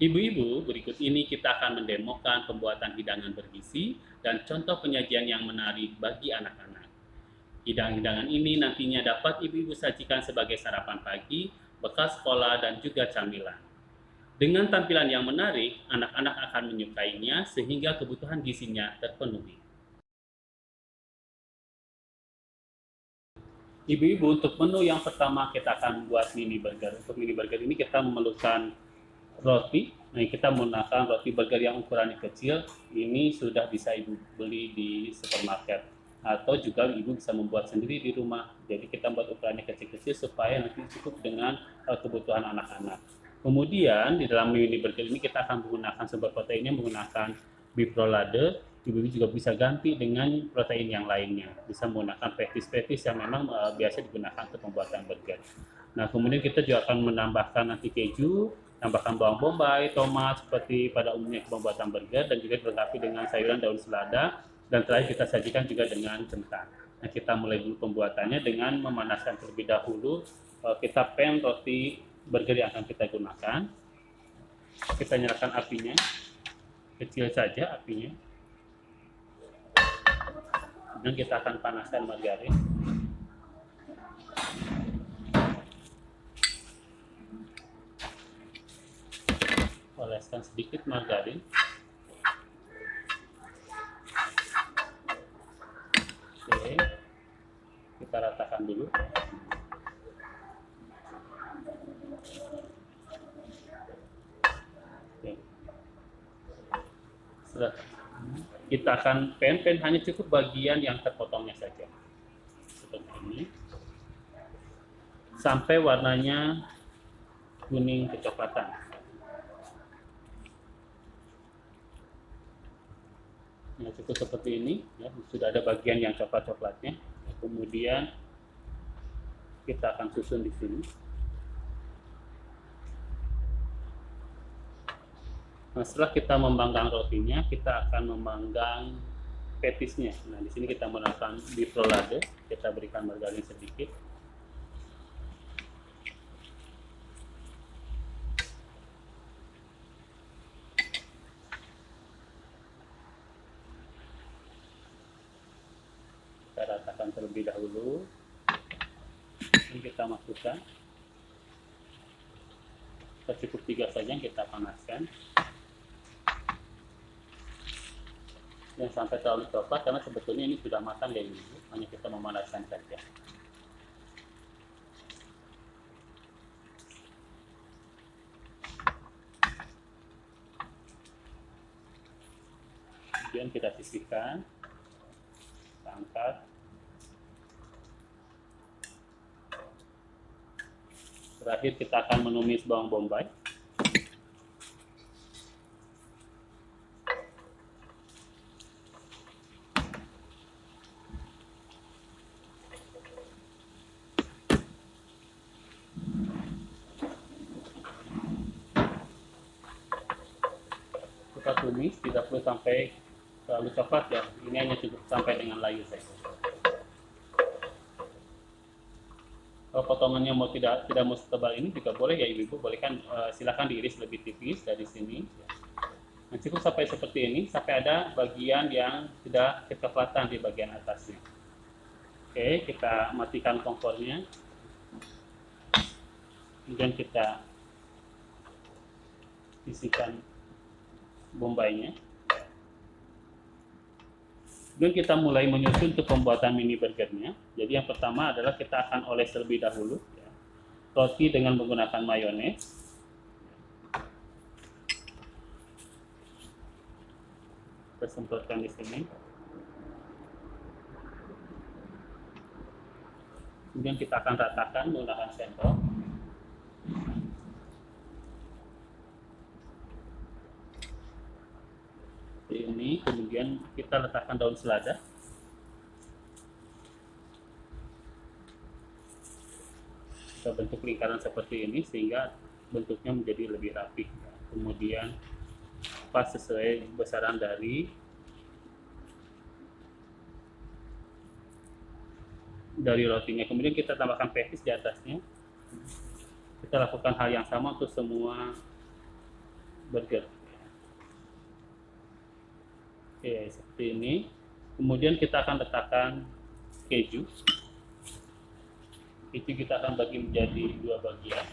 Ibu-ibu, berikut ini kita akan mendemokan pembuatan hidangan bergizi dan contoh penyajian yang menarik bagi anak-anak. Hidangan-hidangan ini nantinya dapat ibu-ibu sajikan sebagai sarapan pagi, bekal sekolah, dan juga camilan. Dengan tampilan yang menarik, anak-anak akan menyukainya sehingga kebutuhan gizinya terpenuhi. Ibu-ibu, untuk menu yang pertama kita akan buat mini burger. Untuk mini burger ini kita memerlukan roti. Nah, kita menggunakan roti burger yang ukurannya kecil. Ini sudah bisa ibu beli di supermarket. Atau juga ibu bisa membuat sendiri di rumah. Jadi kita buat ukurannya kecil-kecil supaya nanti cukup dengan kebutuhan anak-anak. Kemudian di dalam mini burger ini kita akan menggunakan sumber proteinnya menggunakan beef roulade. Ibu juga bisa ganti dengan protein yang lainnya. Bisa menggunakan petis-petis yang memang biasa digunakan untuk pembuatan burger. Nah, kemudian kita juga akan menambahkan nanti keju, tambahkan bawang bombay, tomat seperti pada umumnya pembuatan burger, dan juga dilengkapi dengan sayuran daun selada, dan terakhir kita sajikan juga dengan kentang. Nah, kita mulai dulu pembuatannya dengan memanaskan terlebih dahulu. Kita pan roti burger yang akan kita gunakan. Kita nyalakan apinya, kecil saja apinya. Dan kita akan panaskan margarin. Oleskan sedikit margarin. Oke, kita ratakan dulu. Oke. Sudah. Kita akan pan hanya cukup bagian yang terpotongnya saja. Seperti ini. Sampai warnanya kuning kecoklatan. Nah, cukup seperti ini, ya, sudah ada bagian yang coklat-coklatnya. Kemudian kita akan susun di sini. Nah, setelah kita memanggang rotinya, kita akan memanggang petisnya. Nah, di sini kita menggunakan beef roulade. Kita berikan margarin sedikit. Kita ratakan terlebih dahulu. Ini kita masukkan. Kita cukup 3 saja yang kita panaskan. Yang sampai terlalu coklat karena sebetulnya ini sudah matang ya ibu, hanya kita memanaskan saja. Kemudian kita sisihkan, kita angkat. Terakhir kita akan menumis bawang bombay. Kita tumis, tidak perlu sampai terlalu coklat ya. Ini hanya cukup sampai dengan layu saja. Kalau potongannya mau tidak mau setebal ini juga boleh ya ibu-ibu, boleh kan silakan diiris lebih tipis dari sini. Nah, cukup sampai seperti ini, sampai ada bagian yang sudah kecoklatan di bagian atasnya. Oke, kita matikan kompornya. Kemudian kita sisihkan bombaynya. Kemudian kita mulai menyusun untuk pembuatan mini burgernya. Jadi yang pertama adalah kita akan oles terlebih dahulu ya, roti dengan menggunakan mayones. Kita semprotkan di sini. Kemudian kita akan ratakan menggunakan sendok. Ini kemudian kita letakkan daun selada. Kita bentuk lingkaran seperti ini sehingga bentuknya menjadi lebih rapi. Kemudian pas sesuai besaran dari rotinya. Kemudian kita tambahkan petis di atasnya. Kita lakukan hal yang sama untuk semua burger. Oke, seperti ini. Kemudian kita akan letakkan keju. Keju kita akan bagi menjadi 2 bagian.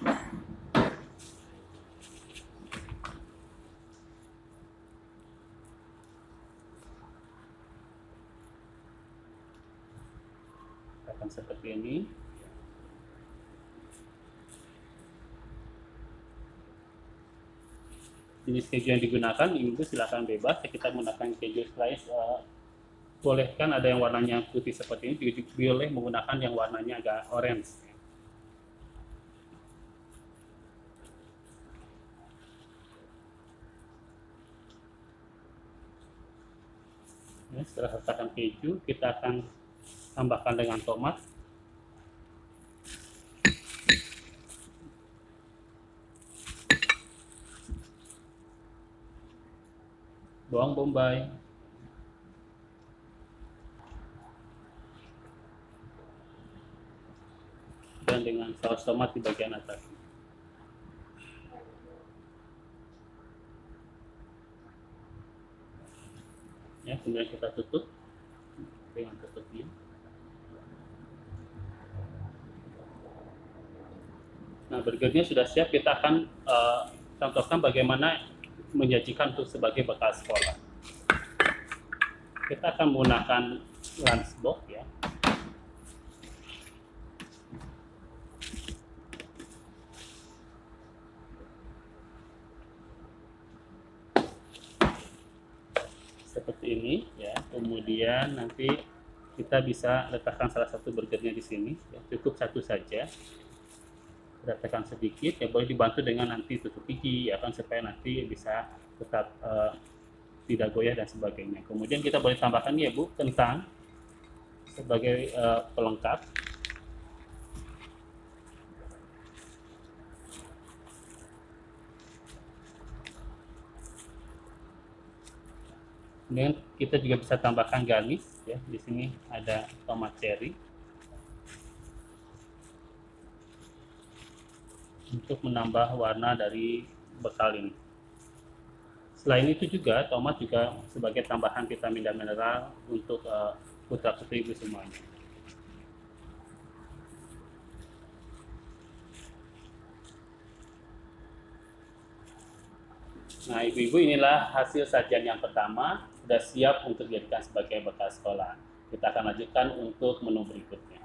Akan seperti ini. Jenis keju yang digunakan itu silakan bebas. Kita menggunakan keju slice. Bolehkan ada yang warnanya putih seperti ini, boleh menggunakan yang warnanya agak orange. Ya, setelah letakkan keju, kita akan tambahkan dengan tomat. Bawang bombay. Dan dengan saus tomat di bagian atas. Ya, kemudian kita tutup dengan tutupnya. Nah, burgernya sudah siap. Kita akan contohkan bagaimana menyajikan untuk sebagai bekal sekolah. Kita akan menggunakan lunchbox ya. Seperti ini ya. Kemudian nanti kita bisa letakkan salah satu burgernya di sini ya. Cukup satu saja. Kita tekan sedikit ya, boleh dibantu dengan nanti tutup gigi ya kan, supaya nanti bisa tetap tidak goyah dan sebagainya. Kemudian kita boleh tambahkan ya Bu, kentang sebagai pelengkap. Kemudian kita juga bisa tambahkan garnish ya. Di sini ada tomat cherry untuk menambah warna dari bekal ini. Selain itu juga tomat juga sebagai tambahan vitamin dan mineral untuk putra-putri ibu semuanya. Nah, ibu-ibu, inilah hasil sajian yang pertama, sudah siap untuk dijadikan sebagai bekal sekolah. Kita akan lanjutkan untuk menu berikutnya.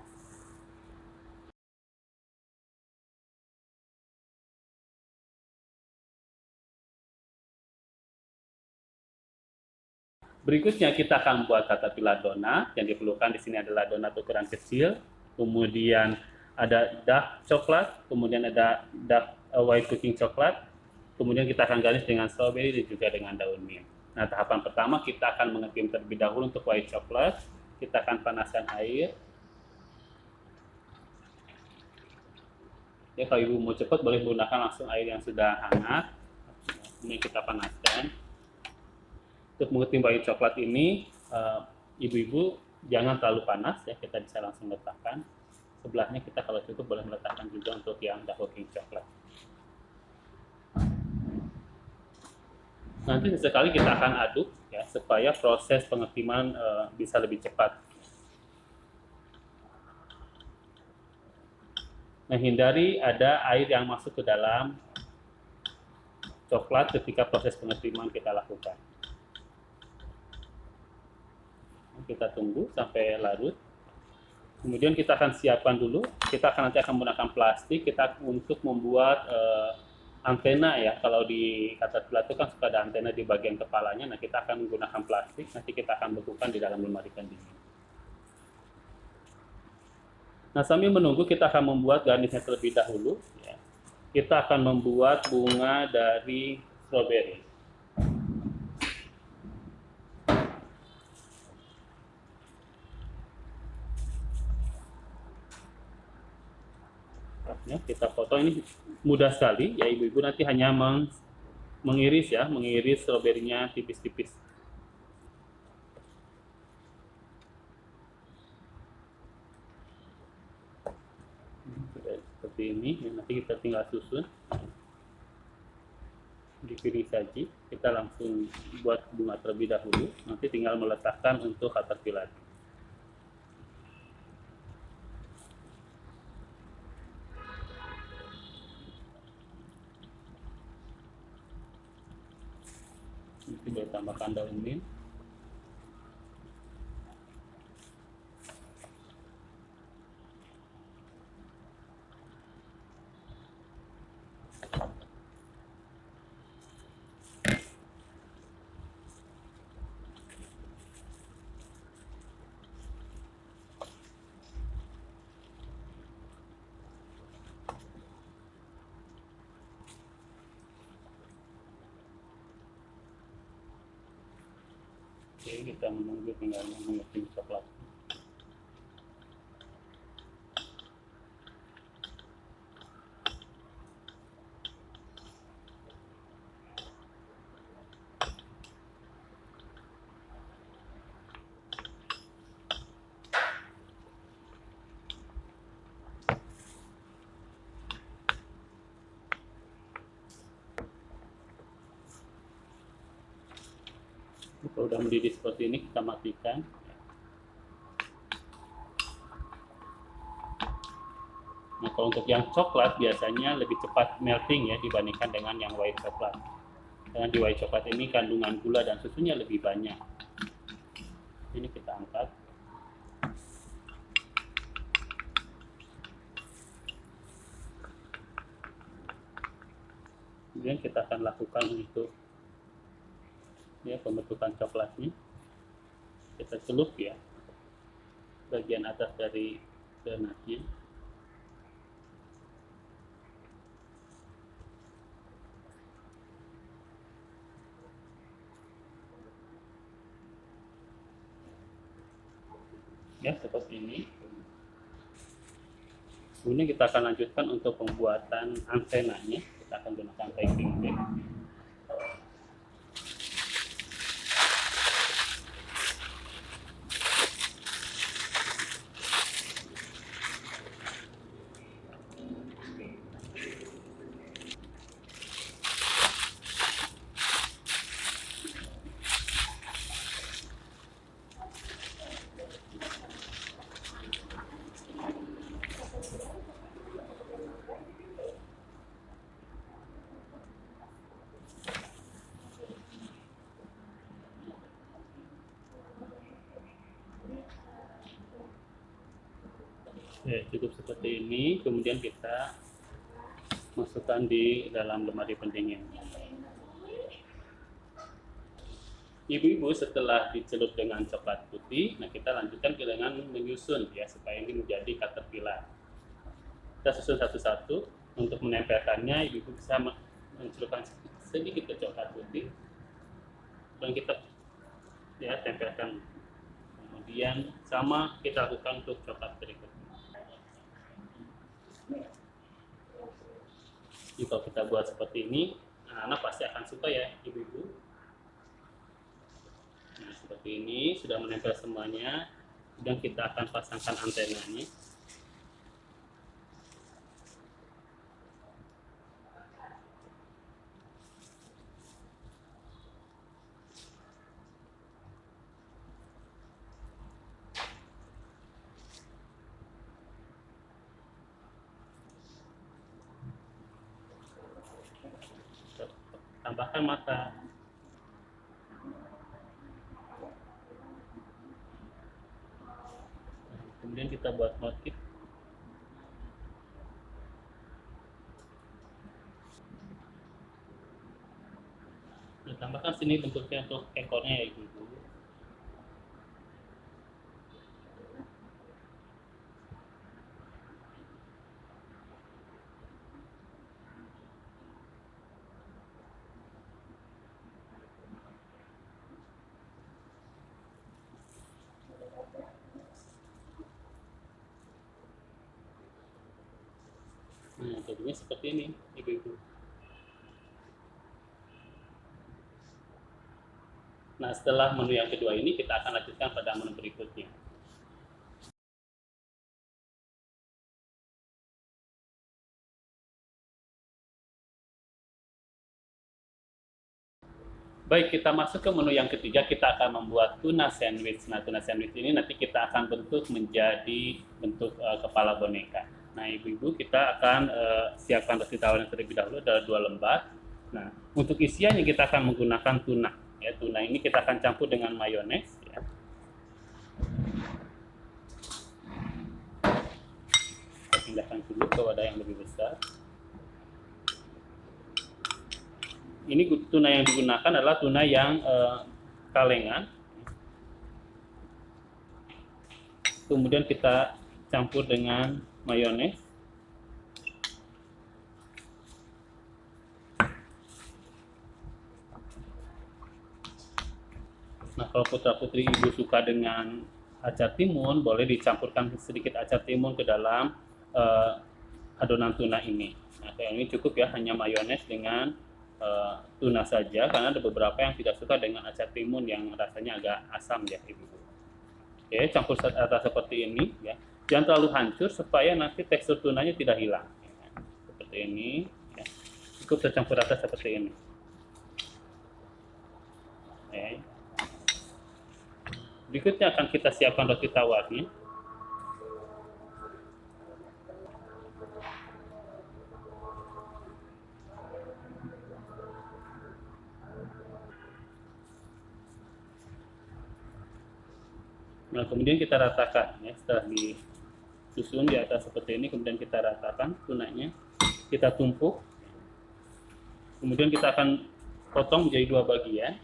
Berikutnya kita akan membuat caterpillar donat. Yang diperlukan di sini adalah donat ukuran kecil, kemudian ada dark coklat, kemudian ada dark white cooking coklat, kemudian kita akan garnish dengan strawberry dan juga dengan daun mint. Nah, tahapan pertama kita akan mengetim terlebih dahulu untuk white coklat. Kita akan panaskan air. Ya, kalau ibu mau cepat boleh menggunakan langsung air yang sudah hangat. Ini kita panaskan. Untuk mengetim white coklat ini, ibu-ibu jangan terlalu panas ya, kita bisa langsung letakkan. Sebelahnya kita kalau cukup boleh meletakkan juga untuk yang dark cooking coklat. Nanti sesekali kita akan aduk ya, supaya proses pengetiman bisa lebih cepat. Nah, hindari ada air yang masuk ke dalam coklat ketika proses pengetiman kita lakukan. Kita tunggu sampai larut. Kemudian kita akan siapkan dulu. Kita akan nanti menggunakan plastik kita untuk membuat antena ya. Kalau di caterpillar itu kan suka ada antena di bagian kepalanya. Nah, kita akan menggunakan plastik. Nanti kita akan bekukan di dalam lemari pendingin. Nah, sambil menunggu kita akan membuat garnishnya terlebih dahulu. Ya. Kita akan membuat bunga dari strawberry. Ya, kita potong, ini mudah sekali ya, ibu-ibu nanti hanya mengiris ya, mengiris stroberinya tipis-tipis. Seperti ini ya, nanti kita tinggal susun. dipilih saji, kita langsung buat bunga terlebih dahulu, nanti tinggal meletakkan untuk caterpillar. Nanti boleh tambahkan daun mint. Oke, kita menunggu tinggal mengetim coklat. Kalau udah mendidih seperti ini, kita matikan. Nah, kalau untuk yang coklat biasanya lebih cepat melting ya dibandingkan dengan yang white coklat. Karena di white coklat ini kandungan gula dan susunya lebih banyak. Ini kita angkat. Kemudian kita akan lakukan untuk ya pembentukan coklatnya. Kita celup ya bagian atas dari donatnya. Ya seperti ini. Kemudian kita akan lanjutkan untuk pembuatan antenanya. Kita akan gunakan piping bag. Ya, cukup seperti ini, kemudian kita masukkan di dalam lemari pendingin. Ibu-ibu setelah dicelup dengan coklat putih, nah kita lanjutkan dengan menyusun ya supaya ini menjadi caterpillar. Kita susun satu-satu. Untuk menempelkannya, ibu-ibu bisa mencelupkan sedikit ke coklat putih dan kita ya tempelkan. Kemudian sama kita lakukan untuk coklat berikutnya. Jika kita buat seperti ini, anak-anak pasti akan suka ya ibu-ibu. Nah, seperti ini sudah menempel semuanya. Dan kita akan pasangkan antenanya. Tambahkan mata. Kemudian kita buat motif. Nah, tambahkan sini bentuknya untuk ekornya ya ibu-ibu. Nah, jadinya seperti ini ibu-ibu. Nah, setelah menu yang kedua ini, kita akan lanjutkan pada menu berikutnya. Baik, kita masuk ke menu yang ketiga, kita akan membuat tuna sandwich. Nah, tuna sandwich ini nanti kita akan bentuk menjadi bentuk kepala boneka. Nah, ibu-ibu, kita akan siapkan roti tawar yang terlebih dahulu, ada 2 lembar. Nah, untuk isiannya kita akan menggunakan tuna. Ya, tuna ini kita akan campur dengan mayones. Ya. Kita pindahkan dulu ke wadah yang lebih besar. Ini tuna yang digunakan adalah tuna yang kalengan. Kemudian kita campur dengan mayones. Nah, kalau putra-putri ibu suka dengan acar timun, boleh dicampurkan sedikit acar timun ke dalam adonan tuna ini. Nah, kayak ini cukup ya, hanya mayones dengan tuna saja, karena ada beberapa yang tidak suka dengan acar timun yang rasanya agak asam ya ibu. Oke, campur rata seperti ini ya. Jangan terlalu hancur supaya nanti tekstur tunanya tidak hilang. Seperti ini ya. Cukup tercampur rata seperti ini. Oke. Berikutnya akan kita siapkan roti tawarnya. Nah, kemudian kita ratakan ya, setelah disusun di atas seperti ini, kemudian kita ratakan tunanya, kita tumpuk, kemudian kita akan potong menjadi 2 bagian.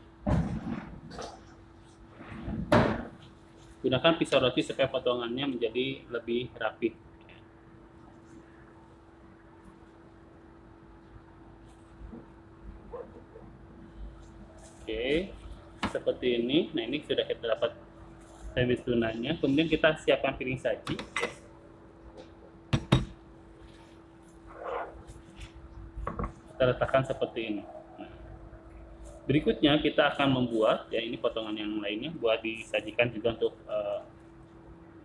Gunakan pisau roti supaya potongannya menjadi lebih rapi. Oke, seperti ini. Nah, ini sudah kita dapat sandwich tunanya. Kemudian kita siapkan piring saji. Kita letakkan seperti ini. Nah, berikutnya kita akan membuat, ya ini potongan yang lainnya, buat disajikan juga untuk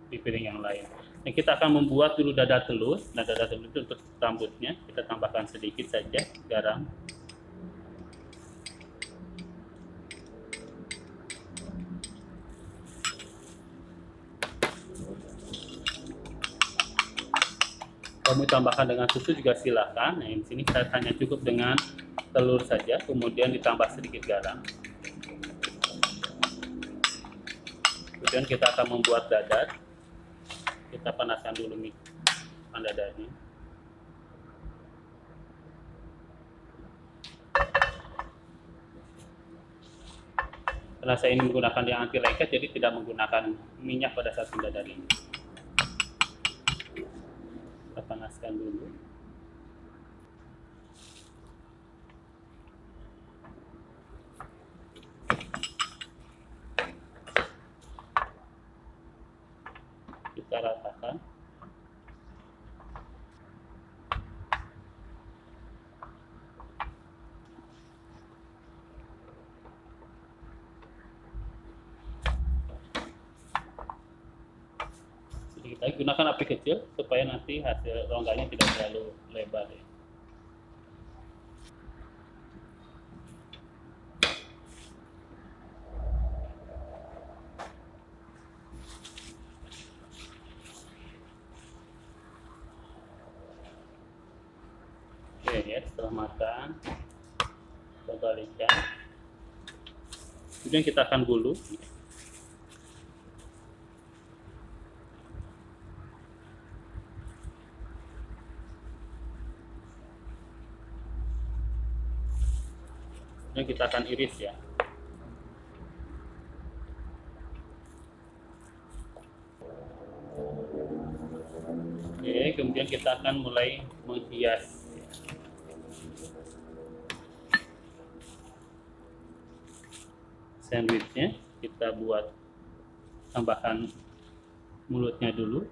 di piring yang lain. Nah, kita akan membuat dulu dada telur. Nah, dada telur itu untuk rambutnya, kita tambahkan sedikit saja garam. Kamu tambahkan dengan susu juga silakan. Nah, di sini saya hanya cukup dengan telur saja, kemudian ditambah sedikit garam. Kemudian kita akan membuat dadar. Kita panaskan dulu pan dadarnya. Karena saya ini menggunakan yang anti lengket, jadi tidak menggunakan minyak pada saat mendadar ini. Kita panaskan dulu. Kita ratakan. Sedikit lagi, gunakan api kecil supaya nanti hasil rongganya tidak terlalu lebar ya. Oke ya, setelah matang kita balikkan. Kemudian kita akan gulung. Kemudian kita akan iris ya. Oke, kemudian kita akan mulai menghias. Sandwichnya kita buat tambahan mulutnya dulu.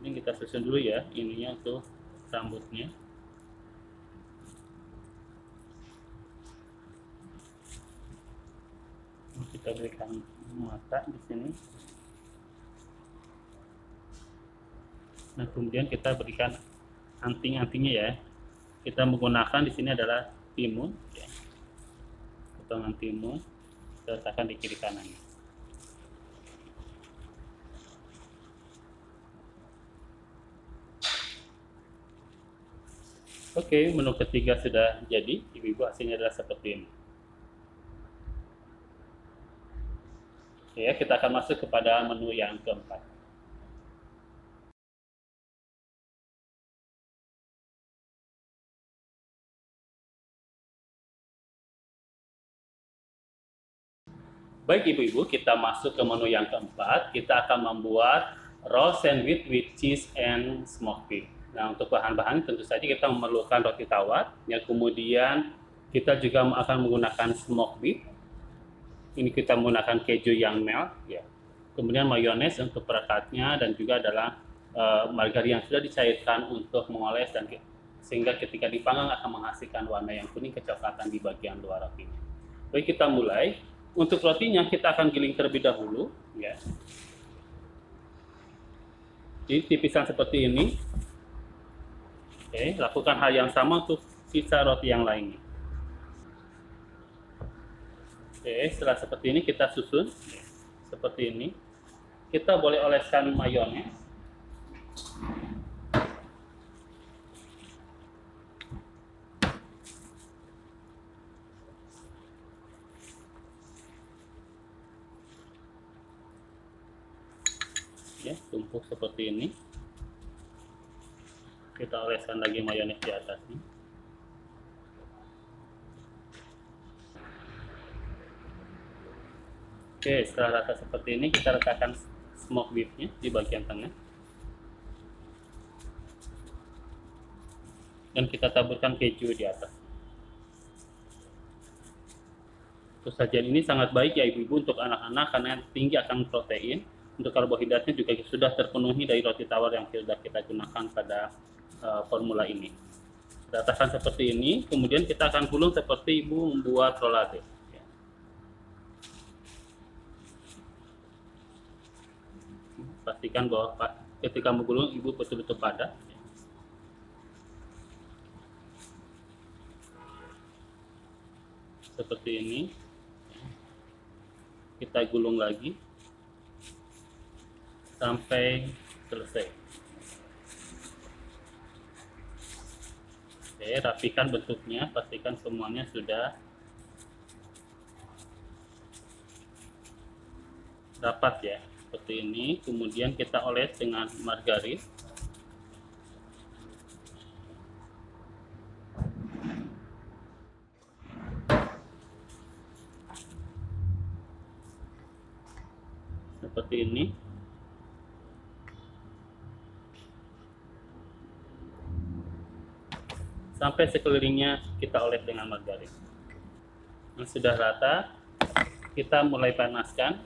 Ini kita susun dulu ya, ininya untuk rambutnya. Kita berikan mata di sini. Nah, kemudian kita berikan anting-antingnya ya. Kita menggunakan di sini adalah timun, ya. Potongan timun kita letakkan di kiri kanannya. Oke, menu ketiga sudah jadi. Ibu-ibu, hasilnya adalah seperti ini. Ya, kita akan masuk kepada menu yang keempat. Baik ibu-ibu, kita masuk ke menu yang keempat. Kita akan membuat roast sandwich with cheese and smoked beef. Nah, untuk bahan-bahan tentu saja kita memerlukan roti tawar, yang kemudian kita juga akan menggunakan smoked beef. Ini kita menggunakan keju yang melt, ya. Kemudian mayones untuk perekatnya, dan juga adalah margarin yang sudah dicairkan untuk mengoles, dan sehingga ketika dipanggang akan menghasilkan warna yang kuning kecoklatan di bagian luar rotinya. Baik, kita mulai. Untuk rotinya kita akan giling terlebih dahulu, ya. Jadi tipisan seperti ini. Oke, lakukan hal yang sama untuk sisa roti yang lainnya. Oke, setelah seperti ini kita susun seperti ini. Kita boleh oleskan mayones. Ya, tumpuk seperti ini. Kita oleskan lagi mayones di atasnya. Oke, setelah rata seperti ini kita letakkan smoked beef-nya di bagian tengah. Dan kita taburkan keju di atas. Sajian ini sangat baik ya ibu-ibu untuk anak-anak karena tinggi akan protein. Untuk karbohidratnya juga sudah terpenuhi dari roti tawar yang sudah kita gunakan pada formula ini. Ratakan seperti ini, kemudian kita akan gulung seperti ibu membuat rolade. Ya. Pastikan bahwa ketika menggulung ibu betul-betul padat. Ya. Seperti ini. Kita gulung lagi sampai selesai. Oke, rapikan bentuknya, pastikan semuanya sudah rapat ya, seperti ini. Kemudian kita oles dengan margarin. Seperti ini. Sampai sekelilingnya kita oles dengan margarin. Yang sudah rata, kita mulai panaskan.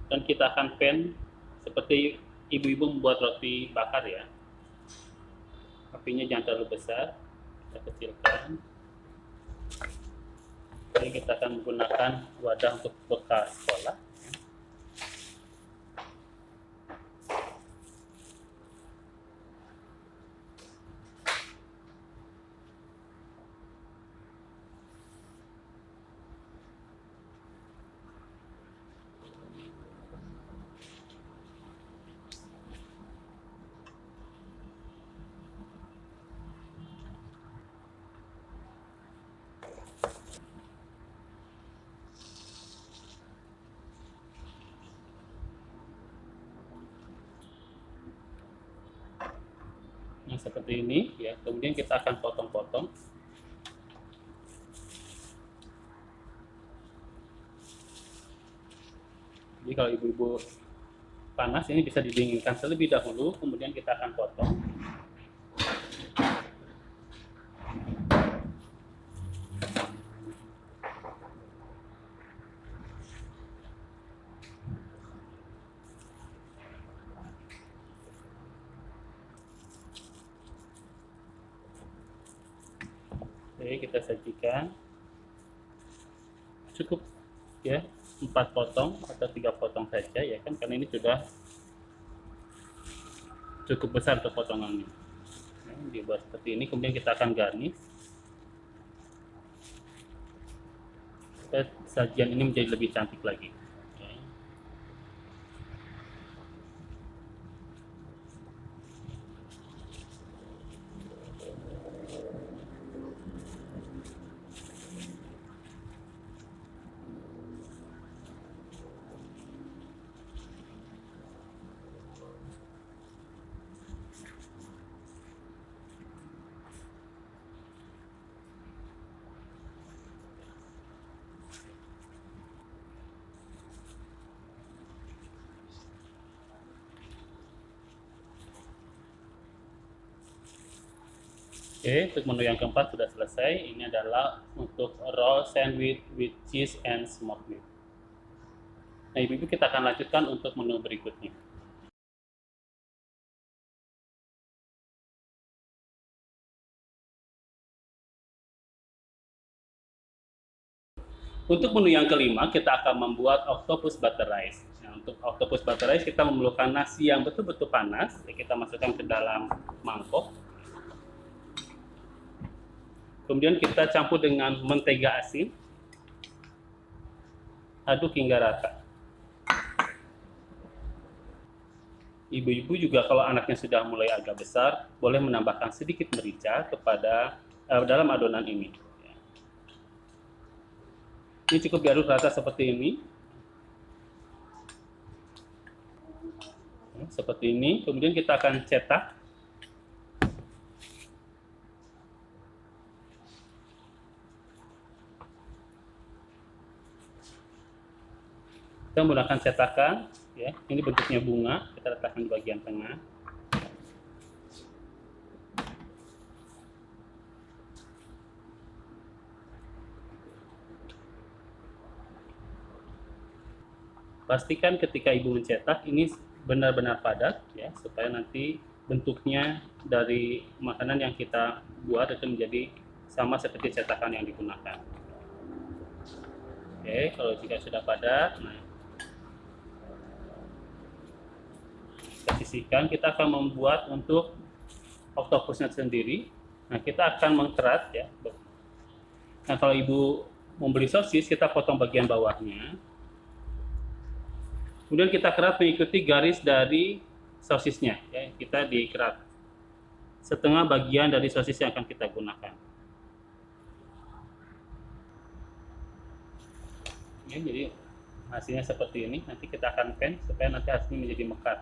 Dan kita akan pan seperti ibu-ibu membuat roti bakar ya. Apinya jangan terlalu besar, kita kecilkan. Jadi kita akan menggunakan wadah untuk bekal sekolah. Nah, seperti ini ya. Kemudian kita akan potong-potong. Jadi kalau ibu-ibu panas ini bisa didinginkan terlebih dahulu, kemudian kita akan potong. Oke, kita sajikan. Cukup ya 4 potong atau 3 potong saja ya kan, karena ini sudah cukup besar untuk potongannya. Ya, dibuat seperti ini, kemudian kita akan garnish supaya sajian ini menjadi lebih cantik lagi. Oke, untuk menu yang keempat sudah selesai. Ini adalah untuk roll sandwich with cheese and smoked meat. Nah, ibu-ibu, kita akan lanjutkan untuk menu berikutnya. Untuk menu yang kelima, kita akan membuat octopus butter rice. Nah, untuk octopus butter rice, kita memerlukan nasi yang betul-betul panas. Kita masukkan ke dalam mangkok. Kemudian kita campur dengan mentega asin. Aduk hingga rata. Ibu-ibu juga kalau anaknya sudah mulai agak besar, boleh menambahkan sedikit merica kepada dalam adonan ini. Ini cukup diaduk rata seperti ini. Seperti ini. Kemudian kita akan cetak. Kita menggunakan cetakan, ya. Ini bentuknya bunga, kita letakkan di bagian tengah. Pastikan ketika ibu mencetak ini benar-benar padat, ya, supaya nanti bentuknya dari makanan yang kita buat itu menjadi sama seperti cetakan yang digunakan. Oke, kalau jika sudah padat, nah, kita sisihkan. Kita akan membuat untuk octopusnya sendiri. Nah, kita akan mengkerat, ya. Nah, kalau ibu membeli sosis, kita potong bagian bawahnya. Kemudian kita kerat mengikuti garis dari sosisnya, ya. Kita dikerat setengah bagian dari sosis yang akan kita gunakan. Ya, jadi hasilnya seperti ini. Nanti kita akan pen supaya nanti hasilnya menjadi mekat.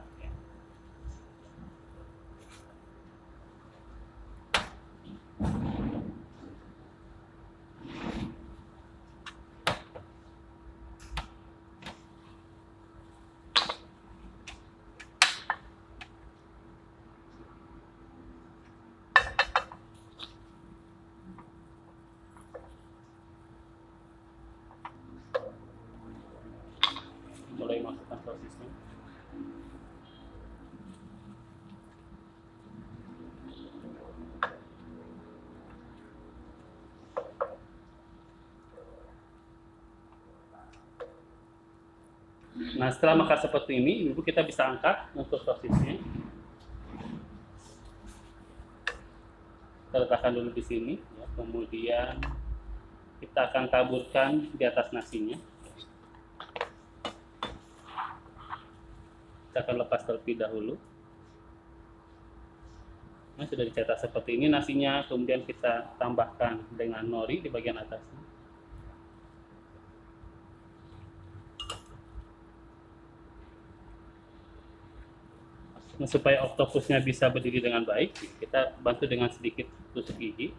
Mulai masukkan sosisnya. Nah, setelah makan seperti ini, ibu kita bisa angkat untuk sosisnya. Kita letakkan dulu di sini, ya. Kemudian kita akan taburkan di atas nasinya. Kita akan lepas terlebih dahulu. Nah, sudah dicetak seperti ini nasinya, kemudian kita tambahkan dengan nori di bagian atasnya. Nah, supaya octopusnya bisa berdiri dengan baik, kita bantu dengan sedikit tusuk gigi.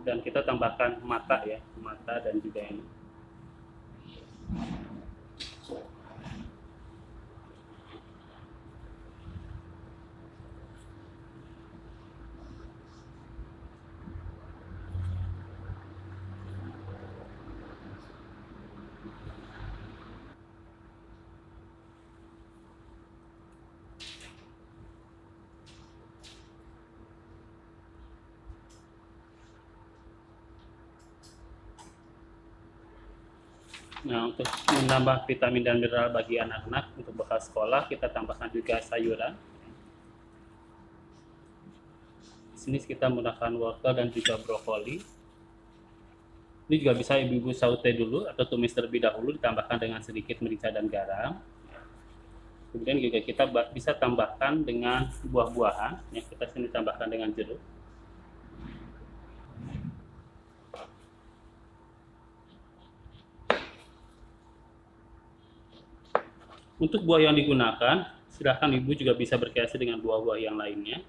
Dan kita tambahkan mata, ya, mata dan juga ini. Nah, untuk menambah vitamin dan mineral bagi anak-anak untuk bekal sekolah, kita tambahkan juga sayuran. Di sini kita menggunakan wortel dan juga brokoli. Ini juga bisa ibu-ibu saute dulu atau tumis terlebih dahulu, ditambahkan dengan sedikit merica dan garam. Kemudian juga kita bisa tambahkan dengan buah-buahan, yang kita sini tambahkan dengan jeruk. Untuk buah yang digunakan, silahkan ibu juga bisa berkreasi dengan buah-buah yang lainnya.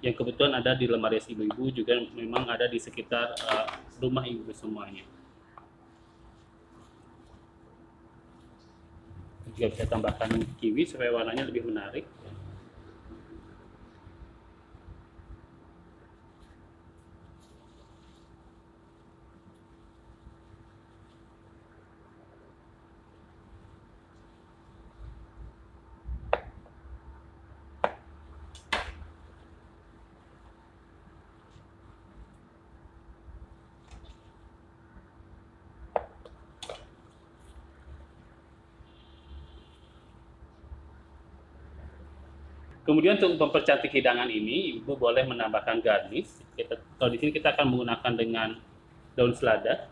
Yang kebetulan ada di lemari ibu-ibu juga memang ada di sekitar rumah ibu semuanya. Juga bisa tambahkan kiwi supaya warnanya lebih menarik. Kemudian untuk mempercantik hidangan ini, ibu boleh menambahkan garnish. Kalau di sini kita akan menggunakan dengan daun selada.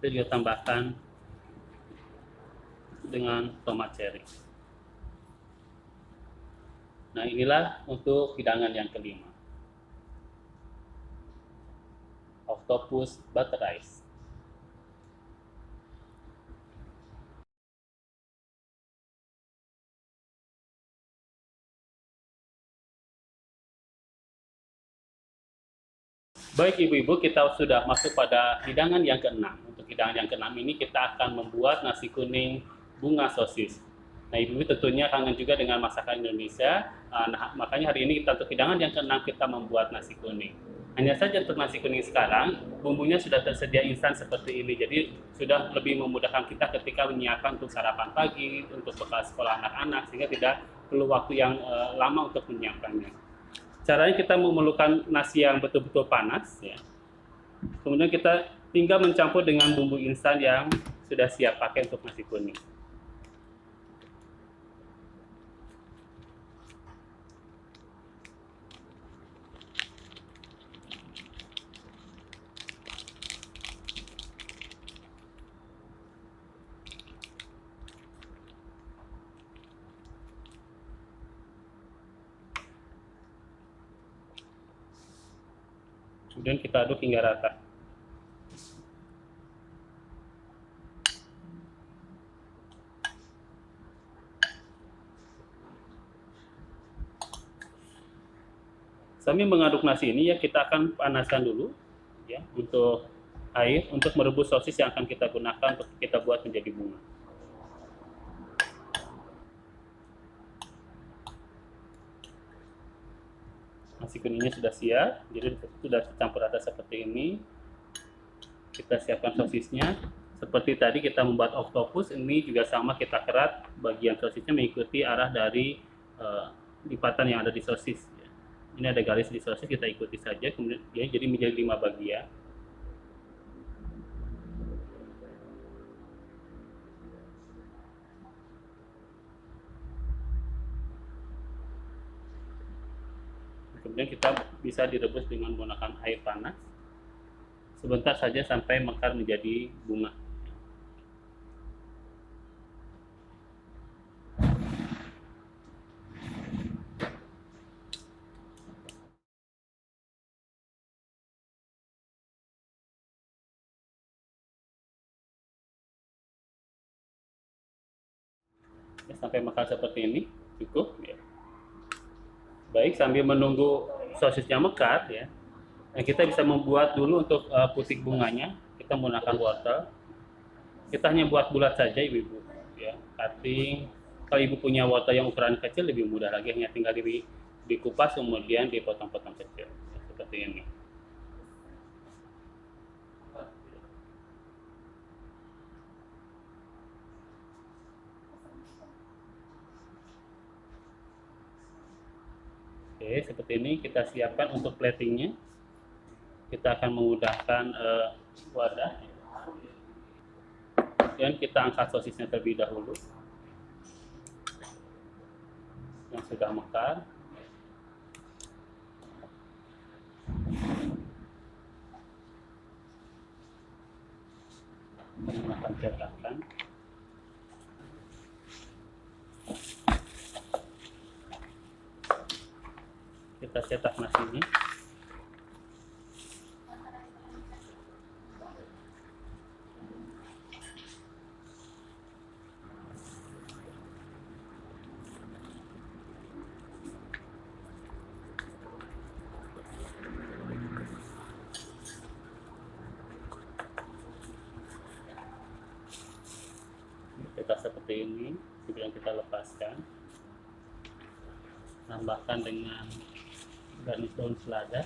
Kita juga tambahkan dengan tomat cherry. Nah, inilah untuk hidangan yang kelima. Octopus butter rice. Baik ibu-ibu, kita sudah masuk pada hidangan yang keenam. Untuk hidangan yang keenam ini kita akan membuat nasi kuning bunga sosis. Nah ibu-ibu tentunya kangen juga dengan masakan Indonesia. Nah makanya hari ini kita untuk hidangan yang keenam kita membuat nasi kuning. Hanya saja untuk nasi kuning sekarang, bumbunya sudah tersedia instan seperti ini. Jadi sudah lebih memudahkan kita ketika menyiapkan untuk sarapan pagi, untuk bekal sekolah anak-anak, sehingga tidak perlu waktu yang lama untuk menyiapkannya. Caranya kita memerlukan nasi yang betul-betul panas ya. Kemudian kita tinggal mencampur dengan bumbu instan yang sudah siap pakai untuk nasi kuning. Kemudian kita aduk hingga rata. Sambil mengaduk nasi ini ya kita akan panaskan dulu ya untuk air untuk merebus sosis yang akan kita gunakan untuk kita buat menjadi bunga. Nasi kuningnya sudah siap, jadi sudah campur rata seperti ini. Kita siapkan sosisnya. Seperti tadi kita membuat oktopus, ini juga sama kita kerat bagian sosisnya mengikuti arah dari lipatan yang ada di sosis. Ini ada garis di sosis, kita ikuti saja, kemudian ya, jadi menjadi 5 bagian. Kemudian kita bisa direbus dengan menggunakan air panas sebentar saja sampai mekar menjadi bunga. Ya, sampai mekar seperti ini cukup ya. Baik, sambil menunggu sosisnya mekar ya, kita bisa membuat dulu untuk putik bunganya. Kita menggunakan wortel. Kita hanya buat bulat saja ibu-ibu ya, cutting. Kalau ibu punya wortel yang ukuran kecil lebih mudah lagi, hanya tinggal dikupas kemudian dipotong-potong kecil ya, seperti ini. Oke, Oke, seperti ini kita siapkan untuk platingnya. Kita akan mengudahkan wadah dan kita angkat sosisnya terlebih dahulu yang sudah mekar. Menggunakan cetakan. Kita cetak nasinya. Kita seperti ini sebelum kita lepaskan. Tambahkan dengan garnish daun selada.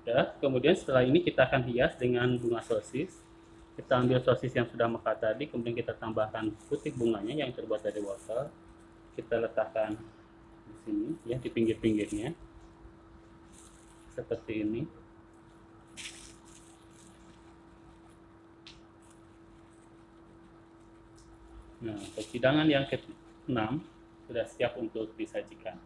Ya, kemudian setelah ini kita akan hias dengan bunga sosis. Kita ambil sosis yang sudah mekar tadi, kemudian kita tambahkan putik bunganya yang terbuat dari wortel. Kita letakkan di sini, ya, di pinggir-pinggirnya, seperti ini. Nah, hidangan yang ke-6 sudah siap untuk disajikan.